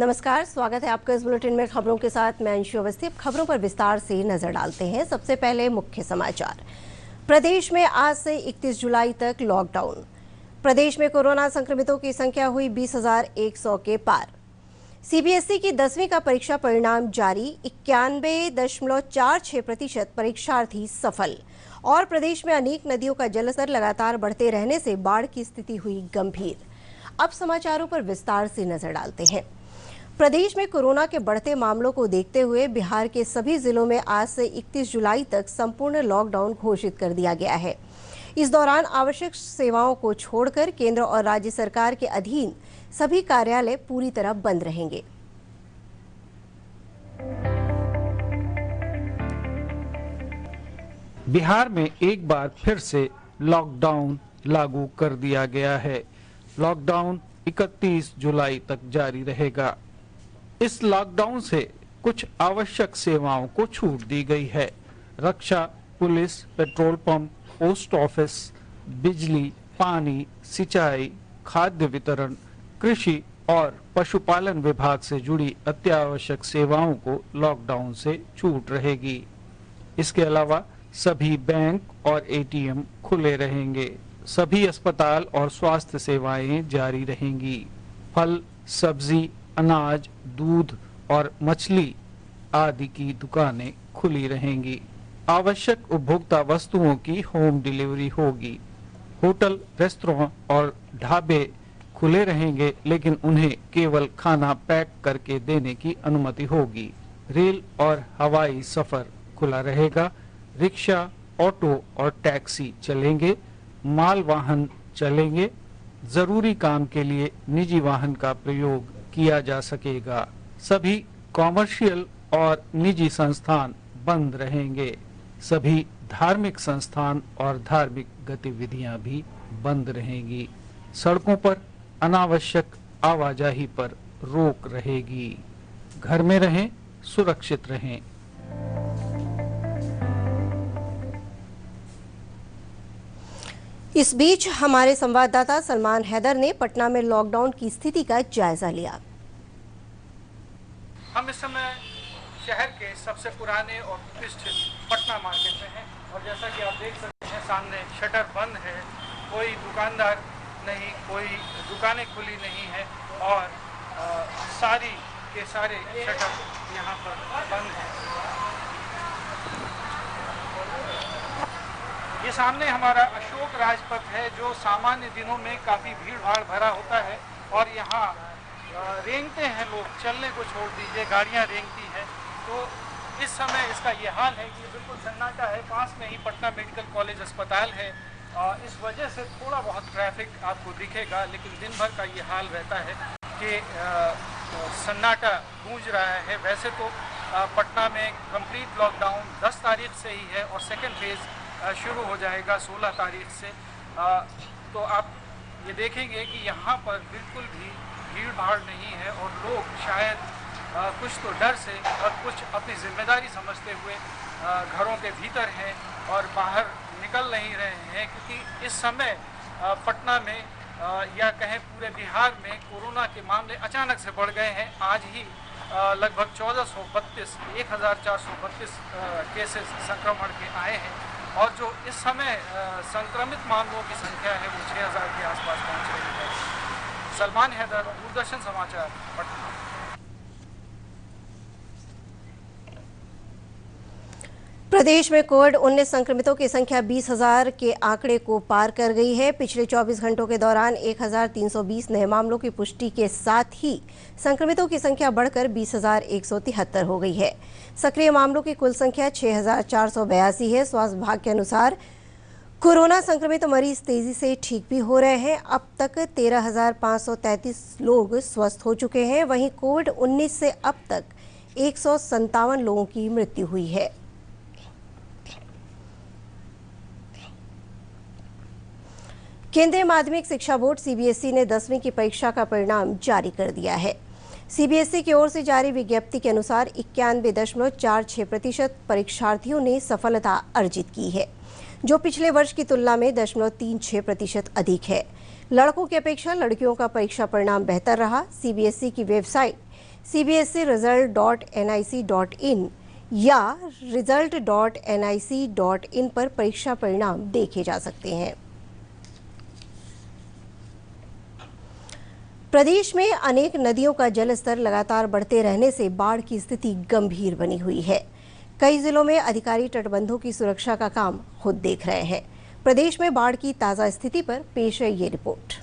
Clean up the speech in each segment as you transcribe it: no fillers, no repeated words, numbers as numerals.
नमस्कार, स्वागत है आपका इस बुलेटिन में। खबरों के साथ मैं अंशु अवस्थी। अब खबरों पर विस्तार से नजर डालते हैं। सबसे पहले मुख्य समाचार। प्रदेश में आज से 31 जुलाई तक लॉकडाउन। प्रदेश में कोरोना संक्रमितों की संख्या हुई 20,100 के पार। सीबीएसई की 10वीं का परीक्षा परिणाम जारी। 91.46% परीक्षार्थी सफल। और प्रदेश में अनेक नदियों का जलस्तर लगातार बढ़ते रहने से बाढ़ की स्थिति हुई गंभीर। अब समाचारों पर विस्तार से नजर डालते हैं। प्रदेश में कोरोना के बढ़ते मामलों को देखते हुए बिहार के सभी जिलों में आज से 31 जुलाई तक संपूर्ण लॉकडाउन घोषित कर दिया गया है। इस दौरान आवश्यक सेवाओं को छोड़कर केंद्र और राज्य सरकार के अधीन सभी कार्यालय पूरी तरह बंद रहेंगे। बिहार में एक बार फिर से लॉकडाउन लागू कर दिया गया है। लॉकडाउन 31 जुलाई तक जारी रहेगा। इस लॉकडाउन से कुछ आवश्यक सेवाओं को छूट दी गई है। रक्षा, पुलिस, पेट्रोल पंप, पोस्ट ऑफिस, बिजली, पानी, सिंचाई, खाद्य वितरण, कृषि और पशुपालन विभाग से जुड़ी अत्यावश्यक सेवाओं को लॉकडाउन से छूट रहेगी। इसके अलावा सभी बैंक और एटीएम खुले रहेंगे। सभी अस्पताल और स्वास्थ्य सेवाएं जारी रहेंगी। फल, सब्जी, अनाज, दूध और मछली आदि की दुकानें खुली रहेंगी। आवश्यक उपभोक्ता वस्तुओं की होम डिलीवरी होगी। होटल, रेस्टोरेंट और ढाबे खुले रहेंगे, लेकिन उन्हें केवल खाना पैक करके देने की अनुमति होगी। रेल और हवाई सफर खुला रहेगा। रिक्शा, ऑटो और टैक्सी चलेंगे। माल वाहन चलेंगे। जरूरी काम के लिए निजी वाहन का प्रयोग किया जा सकेगा। सभी कॉमर्शियल और निजी संस्थान बंद रहेंगे। सभी धार्मिक संस्थान और धार्मिक गतिविधियां भी बंद रहेंगी। सड़कों पर अनावश्यक आवाजाही पर रोक रहेगी। घर में रहें, सुरक्षित रहें। इस बीच हमारे संवाददाता सलमान हैदर ने पटना में लॉकडाउन की स्थिति का जायजा लिया। हम इस समय शहर के सबसे पुराने और प्रतिष्ठित पटना मार्केट में हैं और जैसा कि आप देख सकते हैं सामने शटर बंद है। कोई दुकानदार नहीं, कोई दुकानें खुली नहीं है और सारी के सारे शटर यहाँ पर बंद हैं। ये सामने हमारा अशोक राजपथ है जो सामान्य दिनों में काफ़ी भीड़ भाड़ भरा होता है और यहाँ रेंगते हैं लोग, चलने को छोड़ दीजिए, गाड़ियाँ रेंगती हैं। तो इस समय इसका ये हाल है कि बिल्कुल सन्नाटा है। पास में ही पटना मेडिकल कॉलेज अस्पताल है। इस वजह से थोड़ा बहुत ट्रैफिक आपको दिखेगा, लेकिन दिन भर का ये हाल रहता है कि सन्नाटा गूंज रहा है। वैसे तो पटना में कंप्लीट लॉकडाउन 10 तारीख से ही है और सेकेंड फेज़ शुरू हो जाएगा 16 तारीख से। तो आप ये देखेंगे कि यहाँ पर बिल्कुल भी भीड़ भाड़ नहीं है और लोग शायद कुछ तो डर से और कुछ अपनी जिम्मेदारी समझते हुए घरों के भीतर हैं और बाहर निकल नहीं रहे हैं, क्योंकि इस समय पटना में या कहें पूरे बिहार में कोरोना के मामले अचानक से बढ़ गए हैं। आज ही लगभग 1432 केसेस संक्रमण के आए हैं और जो इस समय संक्रमित मामलों की संख्या है वो 6000 के आसपास पहुंच रही है। सलमान हैदर, दूरदर्शन समाचार, पटना। प्रदेश में कोविड-19 संक्रमितों की संख्या 20,000 के आंकड़े को पार कर गई है। पिछले 24 घंटों के दौरान 1,320 नए मामलों की पुष्टि के साथ ही संक्रमितों की संख्या बढ़कर 20,173 हो गई है। सक्रिय मामलों की कुल संख्या 6,482 है। स्वास्थ्य विभाग के अनुसार कोरोना संक्रमित मरीज तेजी से ठीक भी हो रहे हैं। अब तक 13,533 लोग स्वस्थ हो चुके हैं। वहीं कोविड-19 से अब तक 157 लोगों की मृत्यु हुई है। केंद्रीय माध्यमिक शिक्षा बोर्ड सीबीएसई ने 10वीं की परीक्षा का परिणाम जारी कर दिया है। सीबीएसई की ओर से जारी विज्ञप्ति के अनुसार 91.46% परीक्षार्थियों ने सफलता अर्जित की है, जो पिछले वर्ष की तुलना में 0.36% अधिक है। लड़कों की अपेक्षा लड़कियों का परीक्षा परिणाम बेहतर रहा। सीबीएसई की वेबसाइट cbscresult.nic.in या result.nic.in पर परीक्षा परिणाम देखे जा सकते हैं। प्रदेश में अनेक नदियों का जलस्तर लगातार बढ़ते रहने से बाढ़ की स्थिति गंभीर बनी हुई है। कई जिलों में अधिकारी तटबंधों की सुरक्षा का काम खुद देख रहे हैं। प्रदेश में बाढ़ की ताजा स्थिति पर पेश है ये रिपोर्ट।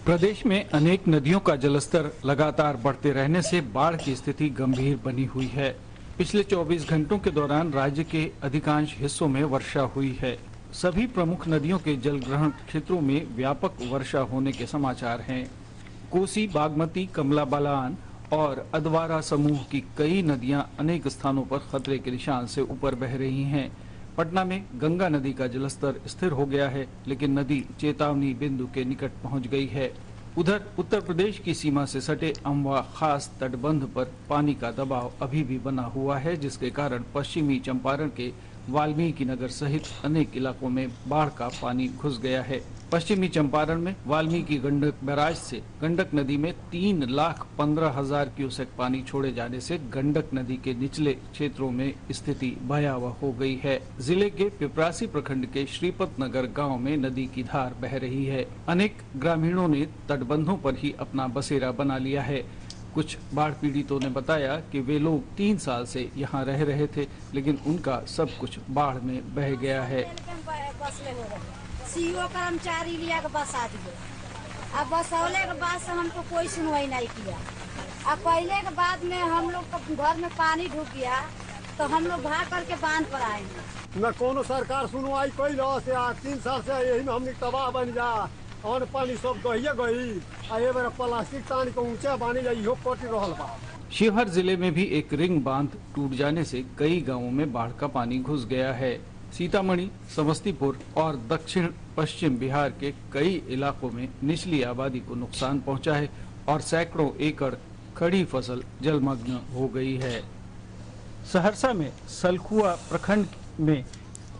प्रदेश में अनेक नदियों का जलस्तर लगातार बढ़ते रहने से बाढ़ की स्थिति गंभीर बनी हुई है। पिछले 24 घंटों के दौरान राज्य के अधिकांश हिस्सों में वर्षा हुई है। सभी प्रमुख नदियों के जलग्रहण क्षेत्रों में व्यापक वर्षा होने के समाचार हैं। कोसी, बागमती, कमला बलान और अधवारा समूह की कई नदियां अनेक स्थानों पर खतरे के निशान से ऊपर बह रही हैं। पटना में गंगा नदी का जलस्तर स्थिर हो गया है, लेकिन नदी चेतावनी बिंदु के निकट पहुंच गई है। उधर उत्तर प्रदेश की सीमा से सटे अमवा खास तटबंध पर पानी का दबाव अभी भी बना हुआ है, जिसके कारण पश्चिमी चंपारण के वाल्मीकि नगर सहित अनेक इलाकों में बाढ़ का पानी घुस गया है। पश्चिमी चंपारण में वाल्मीकि गंडक बैराज से गंडक नदी में 3,15,000 क्यूसेक पानी छोड़े जाने से गंडक नदी के निचले क्षेत्रों में स्थिति भयावह हो गई है। जिले के पिपरासी प्रखंड के श्रीपत नगर गांव में नदी की धार बह रही है। अनेक ग्रामीणों ने तटबंधों पर ही अपना बसेरा बना लिया है। कुछ बाढ़ पीड़ितों ने बताया कि वे लोग 3 साल से यहां रह रहे थे, लेकिन उनका सब कुछ बाढ़ में बह गया है। सीओ कर्मचारी लिया के बस आ दिए। अब बस औले के बाद से हमको कोई सुनवाई नहीं किया। अब पहले के बाद में हम लोग का घर में पानी ढुक गया तो हम लोग भाग करके बांध पर आए। न कोनो सरकार सुनवाई कोई से 3 साल से यही में हमने तबाह बन जा और पानी सब गहिए गई। ये बार प्लास्टिक तान के ऊंचा पानी जाइयो पटी रहल बा। शिवहर जिले में भी एक रिंग बांध टूट जाने से कई गांवों में बाढ़ का पानी घुस गया है। सीतामढ़ी, समस्तीपुर और दक्षिण पश्चिम बिहार के कई इलाकों में निचली आबादी को नुकसान पहुंचा है और सैकड़ों एकड़ खड़ी फसल जलमग्न हो गई है। सहरसा में सलखुआ प्रखंड में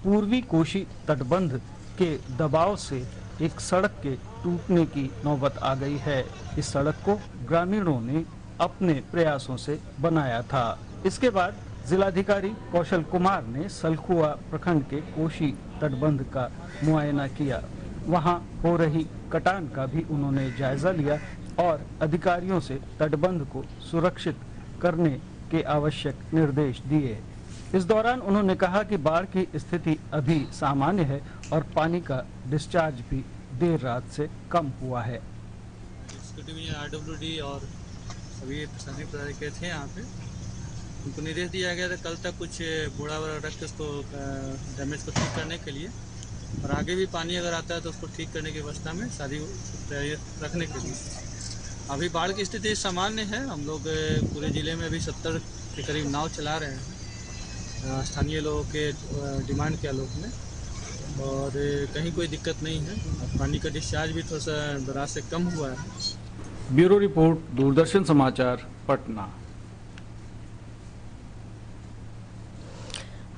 पूर्वी कोशी तटबंध के दबाव से एक सड़क के टूटने की नौबत आ गई है। इस सड़क को ग्रामीणों ने अपने प्रयासों से बनाया था। इसके बाद जिलाधिकारी कौशल कुमार ने सलखुआ प्रखंड के कोशी तटबंध का मुआयना किया। वहां हो रही कटान का भी उन्होंने जायजा लिया और अधिकारियों से तटबंध को सुरक्षित करने के आवश्यक निर्देश दिए। इस दौरान उन्होंने कहा कि बाढ़ की स्थिति अभी सामान्य है और पानी का डिस्चार्ज भी देर रात से कम हुआ है। RWD और सभी प्रशासनिक पदाधिकारी थे यहाँ पे, उनको निर्देश दिया गया था कल तक कुछ बूढ़ा वूढ़ा रख के उसको डैमेज को ठीक करने के लिए, और आगे भी पानी अगर आता है तो उसको ठीक करने की व्यवस्था में सारी रखने के लिए। अभी बाढ़ की स्थिति सामान्य है। हम लोग पूरे ज़िले में अभी 70 के करीब नाव चला रहे हैं स्थानीय लोगों के डिमांड के आलोक में, और कहीं कोई दिक्कत नहीं है। पानी का डिस्चार्ज भी थोड़ा सा दराज से कम हुआ है। ब्यूरो रिपोर्ट, दूरदर्शन समाचार, पटना।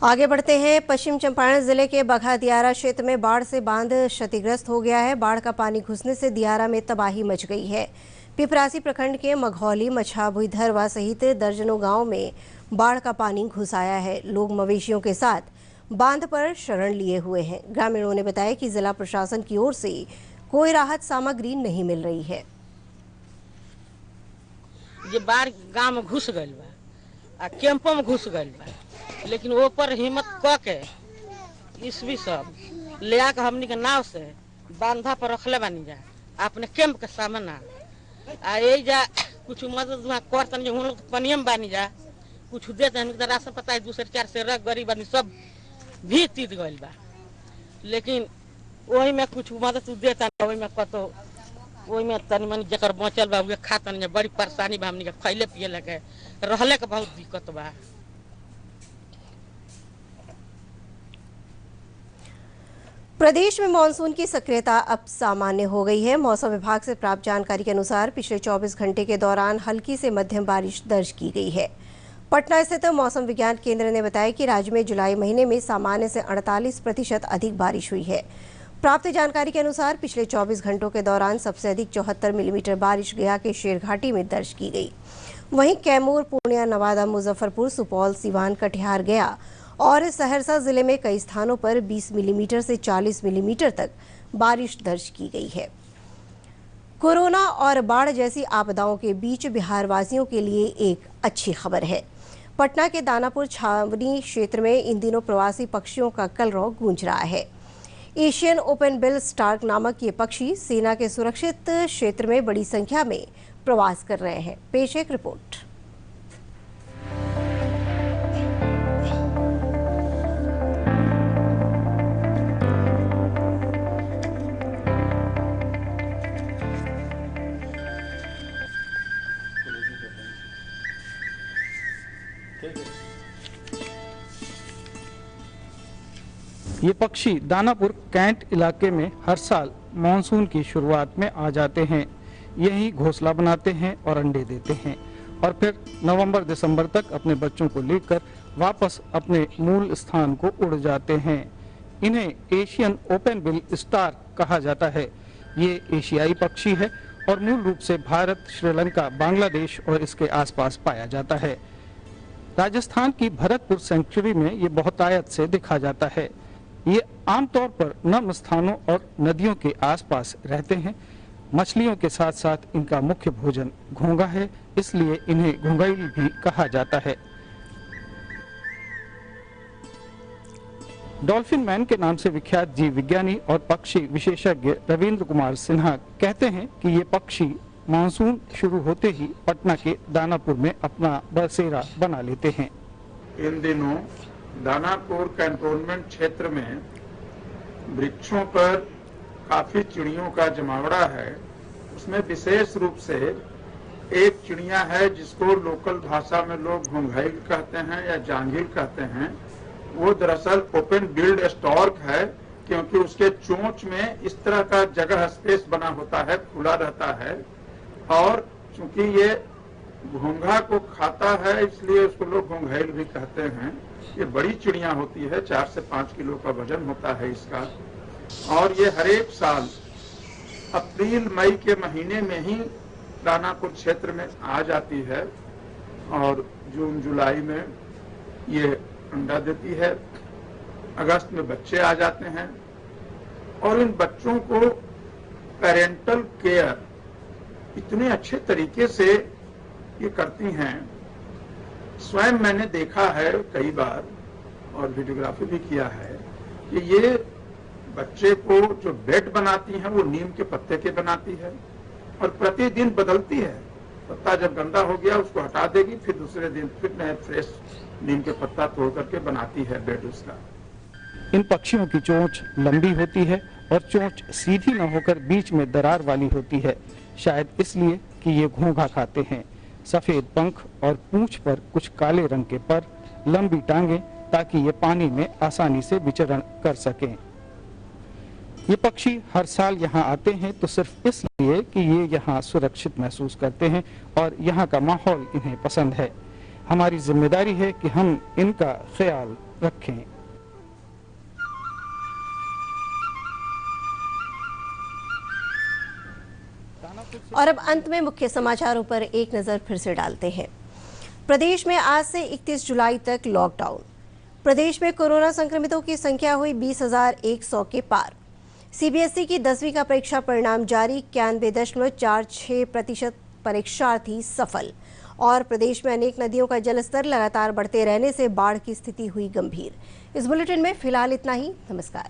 आगे बढ़ते हैं। पश्चिम चंपारण जिले के बगहा दियारा क्षेत्र में बाढ़ से बांध क्षतिग्रस्त हो गया है। बाढ़ का पानी घुसने से दियारा में तबाही मच गई है। पिपरासी प्रखंड के मघौली, मछा, भुईधरवा सहित दर्जनों गांव में बाढ़ का पानी घुस आया है। लोग मवेशियों के साथ बांध पर शरण लिए हुए हैं। ग्रामीणों ने बताया कि जिला प्रशासन की ओर से कोई राहत सामग्री नहीं मिल रही है। ये बाढ़ गांव में घुस गई बा, कैंपों में घुस गई बा, लेकिन वो पर हिम्मत क के इस भी सब ले आकर हमनी के नाव से बांधा पर रखले बानी जा अपने कैंप के सामने। ये जा कुछ मदद करतन जो हम लोग पनियम बानी जा कुछ देते हैं। राशन पता है 2-4 से रख गरीब आदमी सब भी तीत गई बा, लेकिन वही में कुछ मदद देता वही में कतो वही में तनी मनी जकर बचल बा उहे खातन जा। बड़ी परेशानी बा हमनी के खैले पिए लगे रहले के बहुत दिक्कत बा। प्रदेश में मानसून की सक्रियता अब सामान्य हो गई है। मौसम विभाग से प्राप्त जानकारी के अनुसार पिछले 24 घंटे के दौरान हल्की से मध्यम बारिश दर्ज की गई है। पटना स्थित मौसम विज्ञान केंद्र ने बताया कि राज्य में जुलाई महीने में सामान्य से 48% अधिक बारिश हुई है। प्राप्त जानकारी के अनुसार पिछले 24 घंटों के दौरान सबसे अधिक 74 मिलीमीटर बारिश गया के शेरघाटी में दर्ज की गई। वहीं कैमूर, पूर्णिया, नवादा, मुजफ्फरपुर, सुपौल, सीवान, कटिहार, गया और सहरसा जिले में कई स्थानों पर 20 मिलीमीटर से 40 मिलीमीटर तक बारिश दर्ज की गई है। कोरोना और बाढ़ जैसी आपदाओं के बीच बिहार वासियों के लिए एक अच्छी खबर है। पटना के दानापुर छावनी क्षेत्र में इन दिनों प्रवासी पक्षियों का कलरव गूंज रहा है। एशियन ओपन बिल स्टार्क नामक ये पक्षी सेना के सुरक्षित क्षेत्र में बड़ी संख्या में प्रवास कर रहे हैं। पेश एक रिपोर्ट। ये पक्षी दानापुर कैंट इलाके में हर साल मानसून की शुरुआत में आ जाते हैं। यही घोंसला बनाते हैं और अंडे देते हैं और फिर नवंबर-दिसंबर तक अपने बच्चों को लेकर वापस अपने मूल स्थान को उड़ जाते हैं। इन्हें एशियन ओपन बिल स्टार्क कहा जाता है। ये एशियाई पक्षी है और मूल रूप से भारत, श्रीलंका, बांग्लादेश और इसके आसपास पाया जाता है। राजस्थान की भरतपुर सेंचुरी में ये बहुतायत से दिखा जाता है। ये आमतौर पर नम स्थानों और नदियों के आसपास रहते हैं। मछलियों के साथ साथ इनका मुख्य भोजन घोंघा है, इसलिए इन्हें घोंघाइल भी कहा जाता है। डॉल्फिन मैन के नाम से विख्यात जीव विज्ञानी और पक्षी विशेषज्ञ रविंद्र कुमार सिन्हा कहते हैं कि ये पक्षी मानसून शुरू होते ही पटना के दानापुर में अपना बसेरा बना लेते हैं। इन दिनों दानापुर कैंटोनमेंट क्षेत्र में वृक्षों पर काफी चिड़ियों का जमावड़ा है। उसमें विशेष रूप से एक चिड़िया है जिसको लोकल भाषा में लोग घोंघाइल कहते हैं या जांघिल कहते हैं। वो दरअसल ओपन बिल्ड स्टॉर्क है, क्योंकि उसके चोंच में इस तरह का जगह स्पेस बना होता है, खुला रहता है। और चूंकि ये घोंघा को खाता है इसलिए उसको लोग घोंघाइल भी कहते हैं। ये बड़ी चिड़िया होती है, 4 से 5 किलो का वजन होता है इसका। और ये हर एक साल अप्रैल मई के महीने में ही दानापुर क्षेत्र में आ जाती है और जून जुलाई में ये अंडा देती है। अगस्त में बच्चे आ जाते हैं और इन बच्चों को पेरेंटल केयर इतने अच्छे तरीके से ये करती हैं। स्वयं मैंने देखा है कई बार और वीडियोग्राफी भी किया है कि ये बच्चे को जो बेड बनाती हैं वो नीम के पत्ते के बनाती है और प्रतिदिन बदलती है। पत्ता जब गंदा हो गया उसको हटा देगी, फिर दूसरे दिन फिर नए फ्रेश नीम के पत्ता तोड़ करके बनाती है बेड उसका। इन पक्षियों की चोंच लंबी होती है और चोंच सीधी न होकर बीच में दरार वाली होती है, शायद इसलिए कि ये घोंघा खाते हैं। सफेद पंख और पूंछ पर कुछ काले रंग के पर, लंबी टांगे ताकि ये पानी में आसानी से विचरण कर सकें। ये पक्षी हर साल यहाँ आते हैं तो सिर्फ इसलिए कि ये यहाँ सुरक्षित महसूस करते हैं और यहाँ का माहौल इन्हें पसंद है। हमारी जिम्मेदारी है कि हम इनका ख्याल रखें। और अब अंत में मुख्य समाचारों पर एक नजर फिर से डालते हैं। प्रदेश में आज से 31 जुलाई तक लॉकडाउन। प्रदेश में कोरोना संक्रमितों की संख्या हुई 20,100 के पार। सीबीएसई की 10वीं का परीक्षा परिणाम जारी, 91.46% परीक्षार्थी सफल। और प्रदेश में अनेक नदियों का जलस्तर लगातार बढ़ते रहने से बाढ़ की स्थिति हुई गंभीर। इस बुलेटिन में फिलहाल इतना ही। नमस्कार।